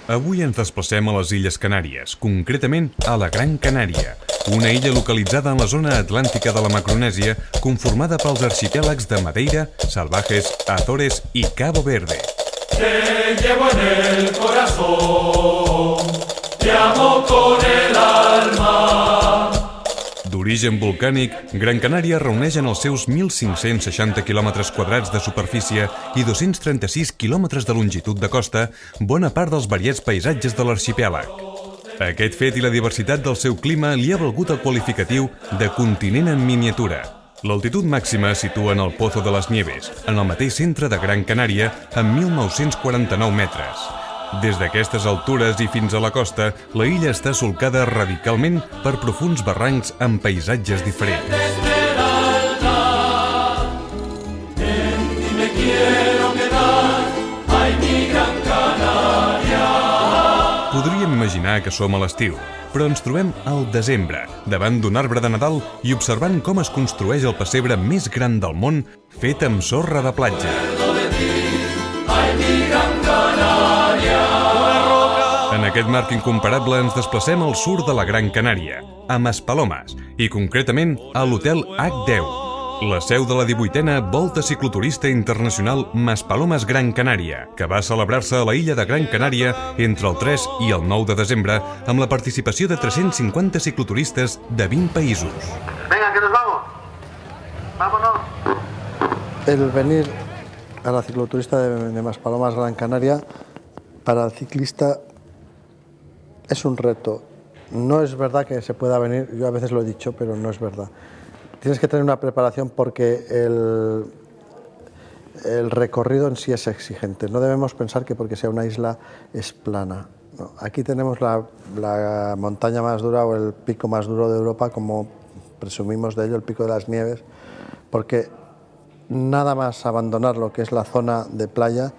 Avui ens desplacem a les Illes Canàries, concretament a la Gran Canària, una illa localitzada en la zona atlàntica de la Macronèsia, conformada pels arxipèlags de Madeira, Salvajes, Azores i Cabo Verde. Te llevo en el corazón, te amo con el alma. D'origen volcànic, Gran Canària reuneix en els seus 1.560 quilòmetres quadrats de superfície i 236 quilòmetres de longitud de costa bona part dels variats paisatges de l'arxipèlag. Aquest fet i la diversitat del seu clima li ha valgut el qualificatiu de continent en miniatura. L'altitud màxima es situa en el Pozo de les Nieves, en el mateix centre de Gran Canària, amb 1.949 metres. Des d'aquestes altures i fins a la costa, la illa està solcada radicalment per profunds barrancs amb paisatges diferents. Podríem imaginar que som a l'estiu, però ens trobem al desembre, davant d'un arbre de Nadal i observant com es construeix el pessebre més gran del món, fet amb sorra de platja. En aquest marc incomparable ens desplacem al sud de la Gran Canària, a Maspalomas, i concretament a l'Hotel H10, la seu de la 18a Volta Cicloturista Internacional Maspalomas Gran Canària, que va celebrar-se a la illa de Gran Canària entre el 3 i el 9 de desembre amb la participació de 350 cicloturistes de 20 països. Venga, que nos vamos. Vámonos. El venir a la cicloturista de Maspalomas Gran Canaria para el ciclista es un reto. No es verdad que se pueda venir, yo a veces lo he dicho, pero no es verdad. Tienes que tener una preparación porque el recorrido en sí es exigente. No debemos pensar que porque sea una isla es plana. No, aquí tenemos la montaña más dura o el pico más duro de Europa, como presumimos de ello, el Pico de las Nieves, porque nada más abandonar lo que es la zona de playa,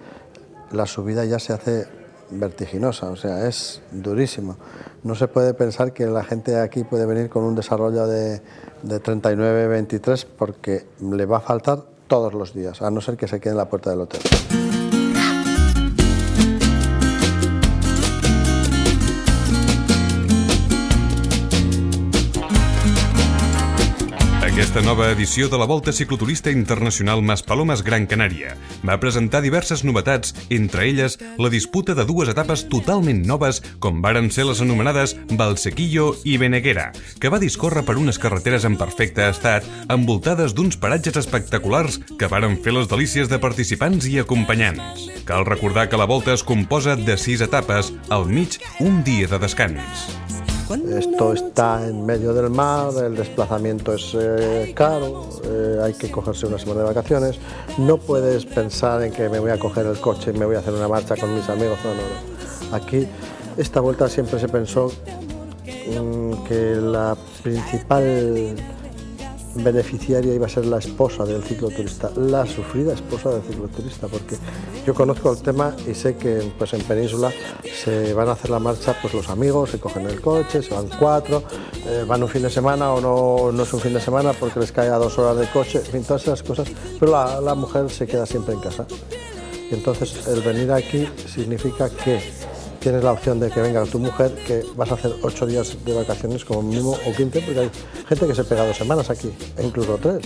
la subida ya se hace vertiginosa, o sea, es durísimo. No se puede pensar que la gente aquí puede venir con un desarrollo de 39-23 porque le va a faltar todos los días, a no ser que se quede en la puerta del hotel. Aquesta nova edició de la Volta Cicloturista Internacional Maspalomas Gran Canària va presentar diverses novetats, entre elles la disputa de dues etapes totalment noves com varen ser les anomenades Valsequillo i Beneguera, que va discórrer per unes carreteres en perfecte estat envoltades d'uns paratges espectaculars que varen fer les delícies de participants i acompanyants. Cal recordar que la volta es composa de 6 etapes, al mig un dia de descans. Esto está en medio del mar, el desplazamiento es caro, hay que cogerse una semana de vacaciones. No puedes pensar en que me voy a coger el coche y me voy a hacer una marcha con mis amigos. No. Aquí, esta vuelta siempre se pensó que la principal beneficiaria iba a ser la esposa del cicloturista, la sufrida esposa del cicloturista, porque yo conozco el tema y sé que pues en Península se van a hacer la marcha pues los amigos, se cogen el coche, se van 4, van un fin de semana o no es un fin de semana porque les cae a 2 horas de coche, en fin, todas esas cosas, pero la mujer se queda siempre en casa. Y entonces el venir aquí significa que tienes la opción de que venga tu mujer, que vas a hacer 8 días de vacaciones como mínimo o 15, porque hay gente que se pega 2 semanas aquí, e incluso 3.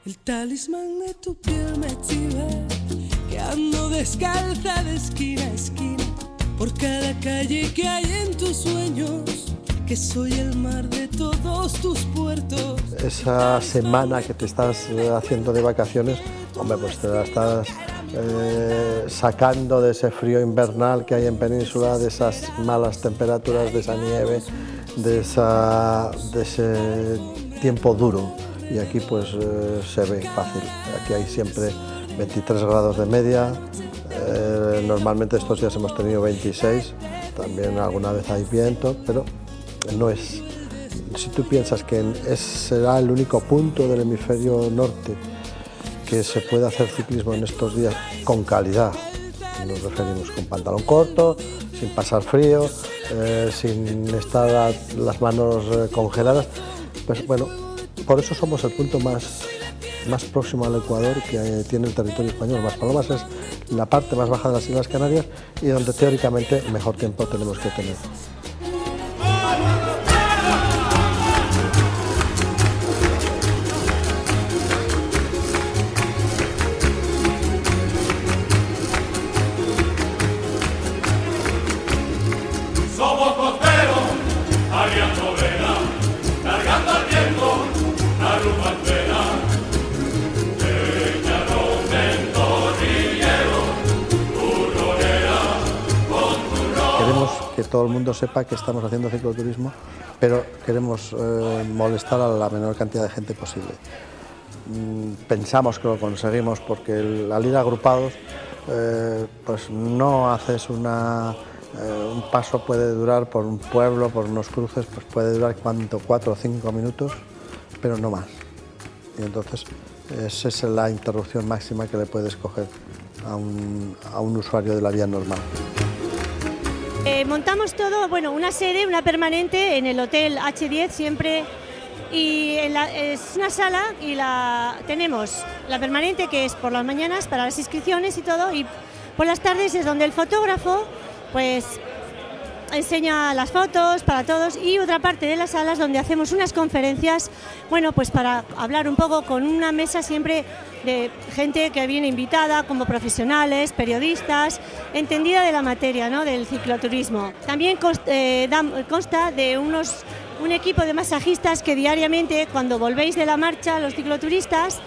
El talismán de tu piel me chiva, que ando descalza de esquina a esquina, por cada calle que hay en tus sueños, que soy el mar de todos tus puertos. Esa semana que te estás haciendo de vacaciones, hombre, pues te la estás sacando de ese frío invernal que hay en Península, de esas malas temperaturas, de esa nieve, de ese tiempo duro. Y aquí pues se ve fácil. Aquí hay siempre 23 grados de media, normalmente estos días hemos tenido 26, también alguna vez hay viento, pero no es. Si tú piensas que será el único punto del hemisferio norte que se puede hacer ciclismo en estos días con calidad, nos referimos con pantalón corto, sin pasar frío, sin estar las manos congeladas, pues bueno, por eso somos el punto más más próximo al Ecuador que tiene el territorio español. Maspalomas es la parte más baja de las Islas Canarias y donde teóricamente mejor tiempo tenemos que tener. Somos costeros, aliando vela, cargando al viento, la rumba entera. Peñarol del torrillero, turronera, con turrón. Queremos que todo el mundo sepa que estamos haciendo cicloturismo, pero queremos molestar a la menor cantidad de gente posible. Pensamos que lo conseguimos porque al ir agrupados, pues no haces un paso puede durar por un pueblo, por unos cruces, pues puede durar 4 o 5 minutos, pero no más. Y entonces esa es la interrupción máxima que le puedes coger a un usuario de la vía normal. Montamos todo, bueno, una sede, una permanente en el Hotel H10 siempre, y es una sala y tenemos la permanente que es por las mañanas para las inscripciones y todo, y por las tardes es donde el fotógrafo pues enseña las fotos para todos, y otra parte de las salas donde hacemos unas conferencias, bueno, pues para hablar un poco con una mesa siempre de gente que viene invitada, como profesionales, periodistas, entendida de la materia, ¿no?, del cicloturismo. También consta de un equipo de masajistas que diariamente, cuando volvéis de la marcha, los cicloturistas,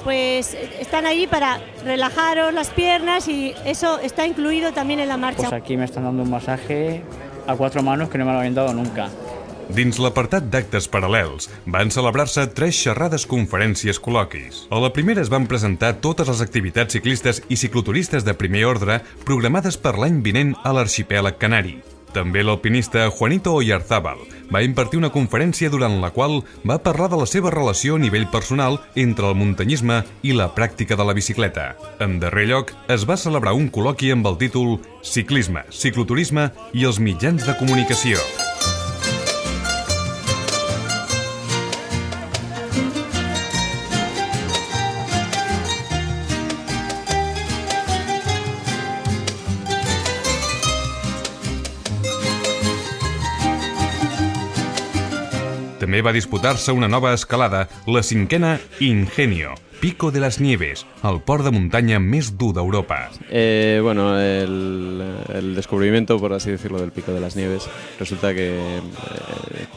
pues están ahí para relajaros las piernas, y eso está incluido también en la marcha. Pues aquí me están dando un masaje a 4 manos que no me lo habían dado nunca. Dins l'apartat d'actes paral·lels van celebrar-se 3 xerrades, conferències, col·loquis. A la primera es van presentar totes les activitats ciclistes i cicloturistes de primer ordre programades per l'any vinent a l'arxipèlag canari. També l'alpinista Juanito Oyarzábal va impartir una conferència durant la qual va parlar de la seva relació a nivell personal entre el muntanyisme i la pràctica de la bicicleta. En darrer lloc, es va celebrar un col·loqui amb el títol Ciclisme, cicloturisme i els mitjans de comunicació. També va disputar-se una nova escalada, la 5ª Ingenio, Pico de las Nieves, el port de muntanya més dur d'Europa. Bueno, el descubrimiento, por así decirlo, del Pico de las Nieves, resulta que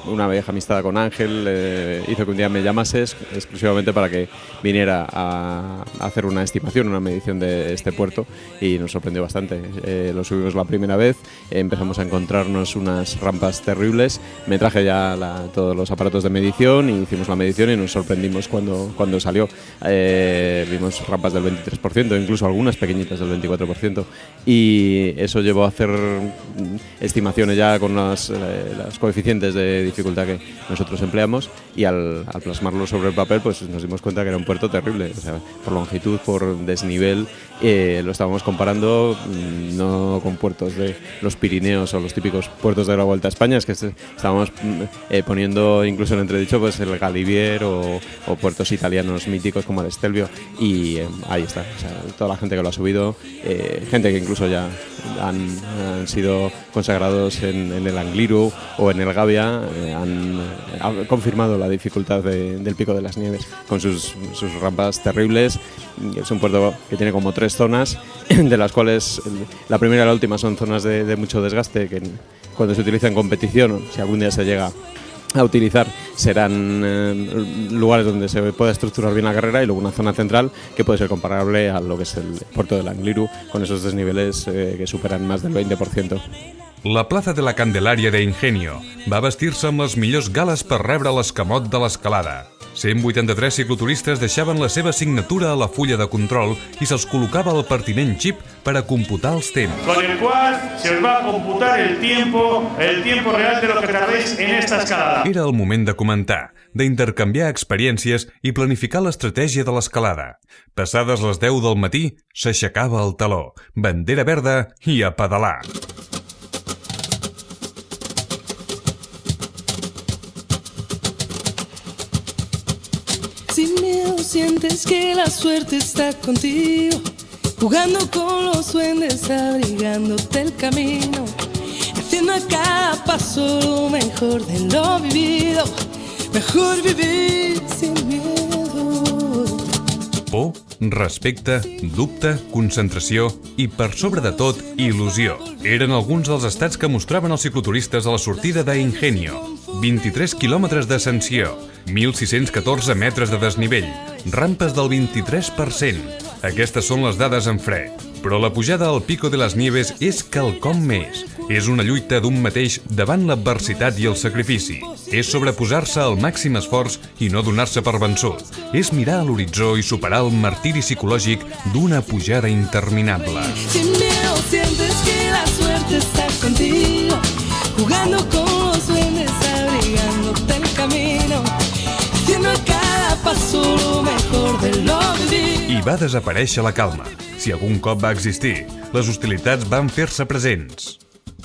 una vieja amistad con Ángel hizo que un día me llamases exclusivamente para que viniera a hacer una estimación, una medición de este puerto, y nos sorprendió bastante. Lo subimos la primera vez, empezamos a encontrarnos unas rampas terribles, me traje ya todos los aparatos de medición y hicimos la medición y nos sorprendimos cuando salió. Vimos rampas del 23%, incluso algunas pequeñitas del 24%, y eso llevó a hacer estimaciones ya con los coeficientes de dificultad que nosotros empleamos, y al plasmarlo sobre el papel pues nos dimos cuenta que era un puerto terrible, o sea, por longitud, por desnivel. Lo estábamos comparando no con puertos de los Pirineos o los típicos puertos de la Vuelta a España, es que estábamos poniendo incluso en entredicho pues el Galibier o puertos italianos míticos como el Stelvio, y ahí está, o sea, toda la gente que lo ha subido, gente que incluso ya han sido consagrados en el Angliru o en el Gavia, han confirmado la dificultad del Pico de las Nieves con sus rampas terribles. Es un puerto que tiene como 3 zonas, de las cuales la primera y la última son zonas de mucho desgaste, que cuando se utiliza en competición, si algún día se llega a utilizar, serán lugares donde se pueda estructurar bien la carrera, y luego una zona central que puede ser comparable a lo que es el puerto del Angliru, con esos desniveles que superan más del 20%. La plaça de la Candelària d'Ingenio va vestir-se amb les millors gales per rebre l'escamot de l'escalada. 183 cicloturistes deixaven la seva signatura a la fulla de control i se'ls col·locava el pertinent xip per a computar els temps. Con el cual se os va a computar el tiempo real de lo que tardéis en esta escalada. Era el moment de comentar, d'intercanviar experiències i planificar l'estratègia de l'escalada. Passades les 10 del matí, s'aixecava el teló, bandera verda i a pedalar. Sin miedo, sientes que la suerte está contigo, jugando con los duendes, abrigándote el camino, haciendo a cada paso lo mejor de lo vivido. Mejor vivir sin miedo. Por, respecte, dubte, concentració i, per sobre de tot, il·lusió. Eren alguns dels estats que mostraven els cicloturistes a la sortida d'Ingenio. 23 quilòmetres d'ascensió, 1.614 metres de desnivell, rampes del 23%. Aquestes són les dades en fred. Però la pujada al Pico de las Nieves és quelcom més. És una lluita d'un mateix davant l'adversitat i el sacrifici. És sobreposar-se al màxim esforç i no donar-se per vençut. És mirar a l'horitzó i superar el martiri psicològic d'una pujada interminable. Sin miedo sientes que la suerte está contigo, jugando con los duendes, abrigándote el camino, haciendo a cada paso lo mejor de lo vivido. I va desaparèixer la calma. Si algun cop va existir, les hostilitats van fer-se presents.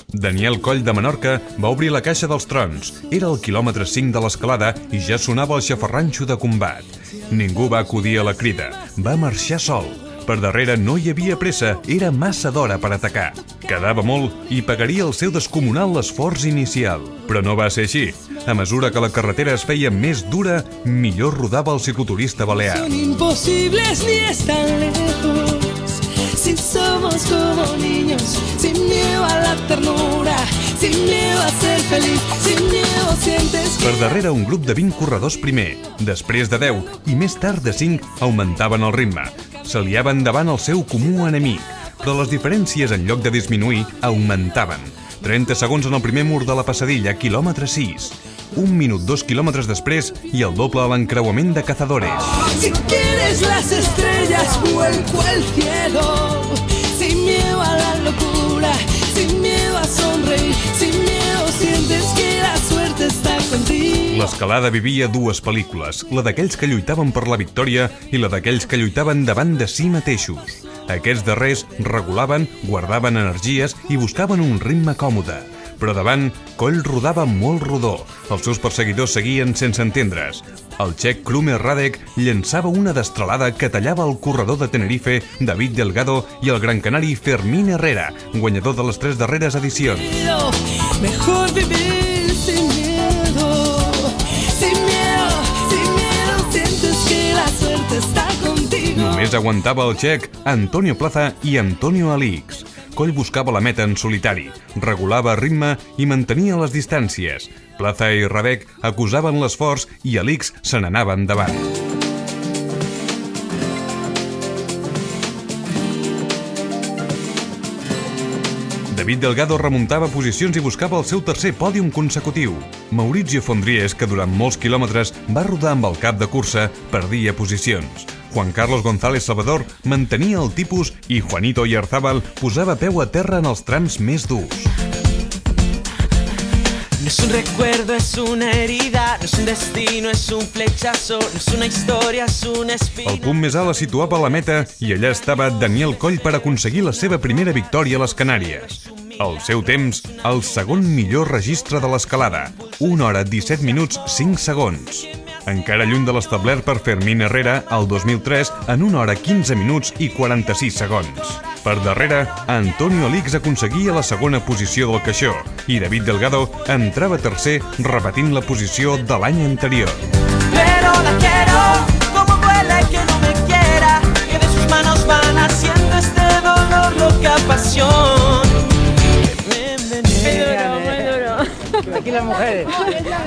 Daniel Coll de Menorca va obrir la caixa dels trons. Era el quilòmetre 5 de l'escalada i ja sonava el xafarranxo de combat. Ningú va acudir a la crida. Va marxar sol. Per darrere no hi havia pressa, era massa d'hora per atacar. Quedava molt i pagaria el seu descomunal esforç inicial. Però no va ser així. A mesura que la carretera es feia més dura, millor rodava el cicloturista balear. Son imposibles ni están lejos. Si somos como niños, sin miedo a la ternura, sin miedo a ser feliz, sin miedo sientes que... Per darrere un grup de 20 corredors primer, després de 10 i més tard de 5 augmentaven el ritme. S'aliaven davant el seu comú enemic, però les diferències en lloc de disminuir augmentaven. 30 segons en el primer mur de la passadilla, quilòmetre 6. 1 minut 2 quilòmetres després i el doble a l'encreuament de Cazadores. Si quieres las estrellas, vuelco al cielo, sin miedo a la locura, sin miedo a sonreír, sin miedo sientes que la suerte está contigo. L'escalada vivia dues pel·lícules, la d'aquells que lluitaven per la victòria i la d'aquells que lluitaven davant de si mateixos. Aquests darrers regulaven, guardaven energies i buscaven un ritme còmode. Però davant, Coll rodava molt rodó. Els seus perseguidors seguien sense entendre's. El txec Krumer Radek llançava una destralada que tallava el corredor de Tenerife, David Delgado, i el gran canari Fermín Herrera, guanyador de les 3 darreres edicions. Mejor vivir sin miedo, sin miedo, sin miedo, sientes que la suerte está contigo. Només aguantava el txec Antonio Plaza i Antonio Alix. Coll buscava la meta en solitari, regulava ritme i mantenia les distàncies. Plaza i Radek acusaven l'esforç i Alix se n'anava endavant. David Delgado remuntava posicions i buscava el seu tercer pòdium consecutiu. Maurizio Fondries, que durant molts quilòmetres va rodar amb el cap de cursa, perdia posicions. Juan Carlos González Salvador mantenia el tipus i Juanito Yarzábal posava peu a terra en els trams més durs. No es un recuerdo, es una herida, no es un destino, es un flechazo, no es una historia, es una espina... El punt més alt es situava a la meta i allà estava Daniel Coll per aconseguir la seva primera victòria a les Canàries. El seu temps, el segon millor registre de l'escalada, 1 hora 17 minuts 5 segons. Encara lluny de l'establert per Fermín Herrera el 2003 en 1 hora 15 minuts i 46 segons. Per darrere, Antonio Alix aconseguia la segona posició del caixó i David Delgado entrava tercer repetint la posició de l'any anterior. Pero la quiero, como vuela que no me quiera, que de sus manos van haciendo este dolor loca pasión. Aquí las mujeres.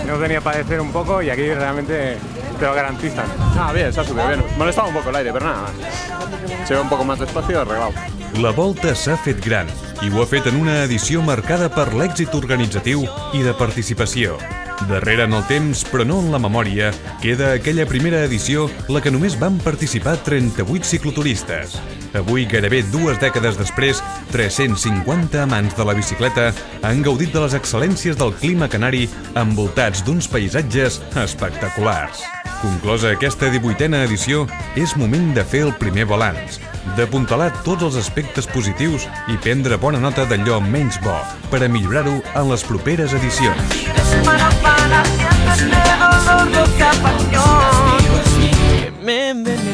No venía a padecer un poco y aquí realmente te lo garantizan. Ah, bien, se ha subido bien. Molestaba un poco el aire, pero nada más. Se ve un poco más despacio, arreglado. La volta s'ha fet gran i ho ha fet en una edició marcada per l'èxit organitzatiu i de participació. Darrere en el temps, però no en la memòria, queda aquella primera edició, la que només van participar 38 cicloturistes. Avui, gairebé 2 dècades després, 350 amants de la bicicleta han gaudit de les excel·lències del clima canari envoltats d'uns paisatges espectaculars. Conclosa aquesta 18a edició, és moment de fer el primer balanç, d'apuntalar tots els aspectes positius i prendre bona nota d'allò menys bo per a millorar-ho en les properes edicions. me envenena.